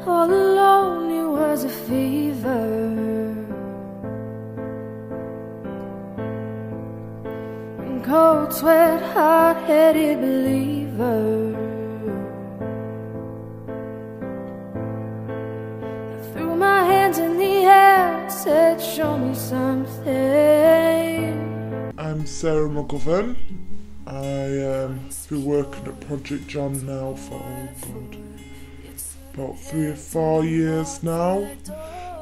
all alone, it was a fever. And cold sweat, hard-headed believer. I threw my hands in the air, said show me something. I'm Sarah McGovern. I've been working at Project John now for, about 3 or 4 years now.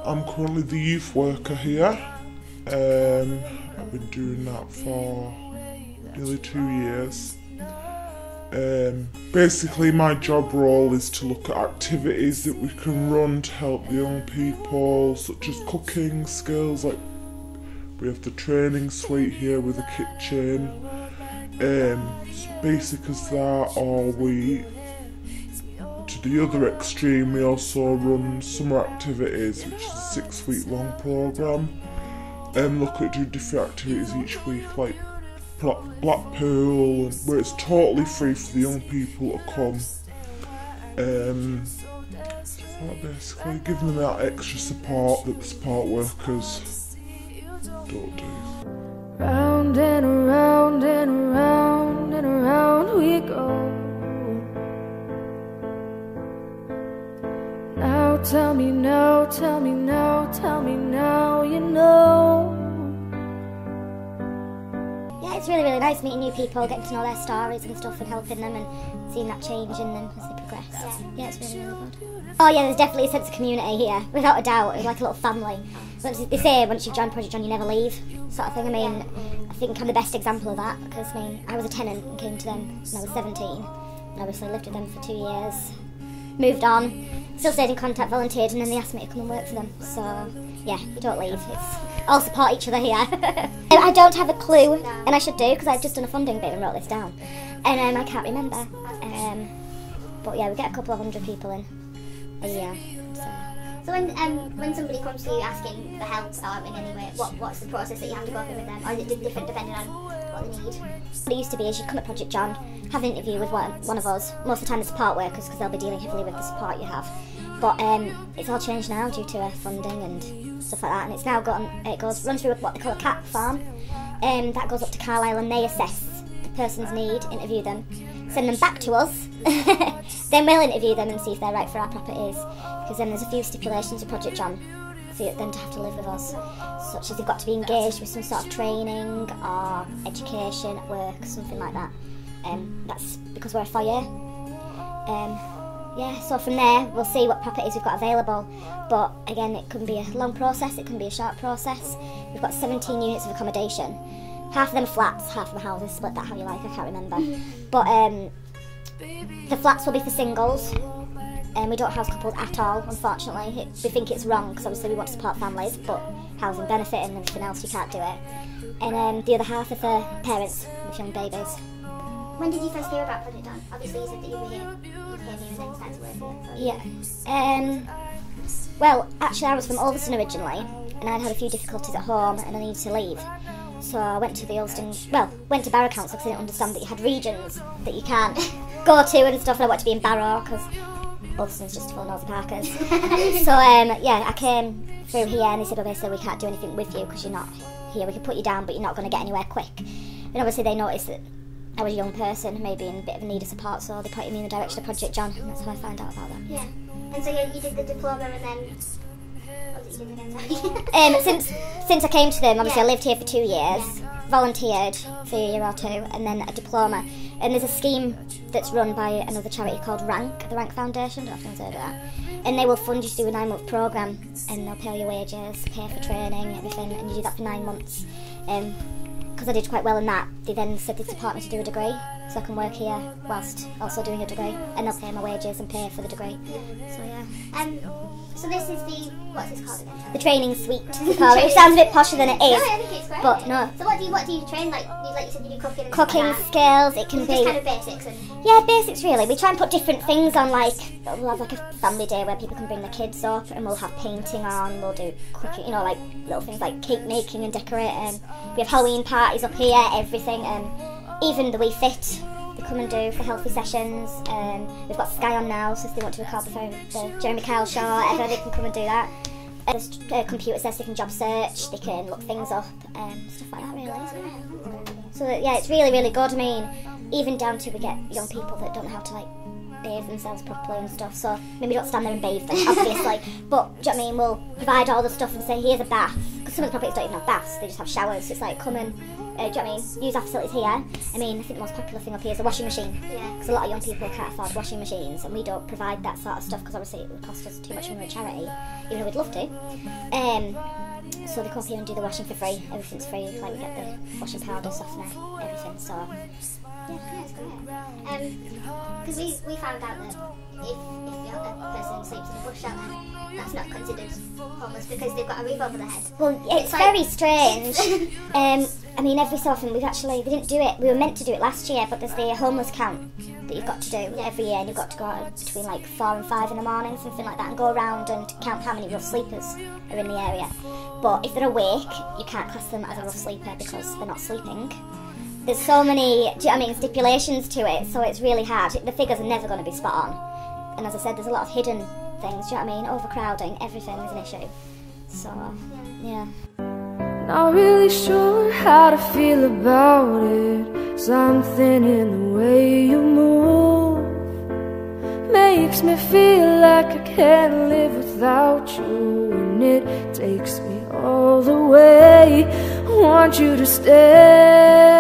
I'm currently the youth worker here. I've been doing that for nearly 2 years. Basically my job role is to look at activities that we can run to help the young people, such as cooking skills, like we have the training suite here with a kitchen. It's basic as that, or to the other extreme, we also run summer activities, which is a 6-week-long programme, and look at doing different activities each week, like Blackpool, where it's totally free for the young people to come. Basically giving them that extra support that the support workers don't do. Round and around and around and around we go. Now tell me now, tell me now, tell me now, you know. Yeah, it's really, really nice meeting new people, getting to know their stories and stuff and helping them and seeing that change in them as they progress. Yeah, it's really, really good. Oh yeah, there's definitely a sense of community here, without a doubt. It's like a little family. They say once you've joined Project John, you never leave, sort of thing. I mean, I think I'm the best example of that, because I was a tenant and came to them when I was 17, and obviously lived with them for 2 years, moved on, still stayed in contact, volunteered, and then they asked me to come and work for them. So yeah, you don't leave. It's all support each other here. I don't have a clue, and I should do, because I've just done a funding bit and wrote this down, and I can't remember. But yeah, we get a couple of 100 people in a year. So when somebody comes to you asking for help or in any way, what's the process that you have to go through with them? Or is it different depending on what they need? What it used to be is you'd come at Project John, have an interview with one of us, most of the time the support workers, because they'll be dealing heavily with the support you have. But it's all changed now due to funding and stuff like that, and it's now runs through what they call a CAP farm. That goes up to Carlisle, and they assess the person's need, interview them, send them back to us, then we'll interview them and see if they're right for our properties, because then there's a few stipulations with Project John for them to have to live with us, such as they've got to be engaged with some sort of training or education at work, something like that. That's because we're a foyer. Yeah, so from there we'll see what properties we've got available, but again it can be a long process, it can be a short process. We've got 17 units of accommodation. Half of them are flats, half of them houses, split that how you like, I can't remember. But the flats will be for singles, and we don't house couples at all, unfortunately. We think it's wrong, because obviously we want to support families, but housing benefit and everything else, you can't do it. And the other half are for parents with young babies. When did you first hear about Project John? Obviously you said that you were here and then started to work here. Yeah. Well, actually I was from Ulverston originally, and I'd had a few difficulties at home and I needed to leave. So I went to went to Barrow Council, because I didn't understand that you had regions that you can't go to and stuff, and I wanted to be in Barrow because Ulverston's just full of nosy parkers. So yeah, I came through here and they said, obviously we can't do anything with you because you're not here. We can put you down, but you're not going to get anywhere quick. And obviously they noticed that I was a young person, maybe in a bit of a need of support, so they pointed me in the direction of Project John, and that's how I found out about them. Yeah. And so you did the diploma, and then what was it you did again? Since I came to them, obviously I lived here for 2 years, volunteered for a year or two, and then a diploma. And there's a scheme that's run by another charity called RANK, the RANK Foundation, I don't know if you've heard of that. And they will fund you to do a 9-month programme, and they'll pay your wages, pay for training, everything, and you do that for 9 months. Because I did quite well in that, they then said they'd support me to do a degree, so I can work here whilst also doing a degree, and they'll pay my wages and pay for the degree. So yeah. So this is what's this called again? The training suite, they call it, which sounds a bit posher than it is. No, I think it's great. But no. So what do you train, like you said, you do cooking and cooking stuff like skills, it can that? be... Just kind of basics and... Yeah, basics really. We try and put different things on, like, we'll have like a family day where people can bring their kids up, and we'll have painting on, we'll do cooking, you know, like little things like cake making and decorating. We have Halloween parties up here, everything, and even the wee fit, they come and do for healthy sessions. We've got Sky on now, so if they want to record the Jeremy Kyle show or whatever, they can come and do that. There's computers there so they can job search, they can look things up, stuff like that really. So yeah, it's really, really good. I mean, even down to we get young people that don't know how to like bathe themselves properly and stuff, so maybe don't stand there and bathe them, obviously, but do you know what I mean, we'll provide all the stuff and say here's a bath, because some of the properties don't even have baths, they just have showers, so it's like come and, do you know what I mean, use our facilities here. I mean, I think the most popular thing up here is a washing machine, because a lot of young people can't afford washing machines, and we don't provide that sort of stuff because obviously it would cost us too much when we're a charity, even though we'd love to. So they come up here and do the washing for free, everything's free, like we get the washing powder, softener, everything, so yeah, it's great. Because we found out that if a person sleeps in a bush shelter, that's not considered homeless because they've got a roof over their head. Well, it's like very strange. I mean, every so often they didn't do it, we were meant to do it last year, but there's the homeless count that you've got to do every year, and you've got to go out between like 4 and 5 in the morning, something like that, and go around and count how many rough sleepers are in the area. But if they're awake, you can't class them as a rough sleeper because they're not sleeping. There's so many, do you know what I mean, stipulations to it, so it's really hard. The figures are never going to be spot on. And as I said, there's a lot of hidden things, do you know what I mean? Overcrowding, everything is an issue. So, yeah. Not really sure how to feel about it. Something in the way you move makes me feel like I can't live without you, and it takes me all the way. I want you to stay.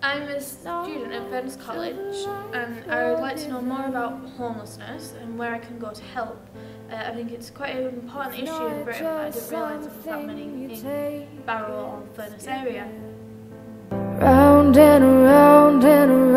I'm a student at Burns College, and I would like to know more about homelessness and where I can go to help. I think it's quite an important issue in Britain, but I didn't realise there was that many in Barrow or Furness area. Round and around and around.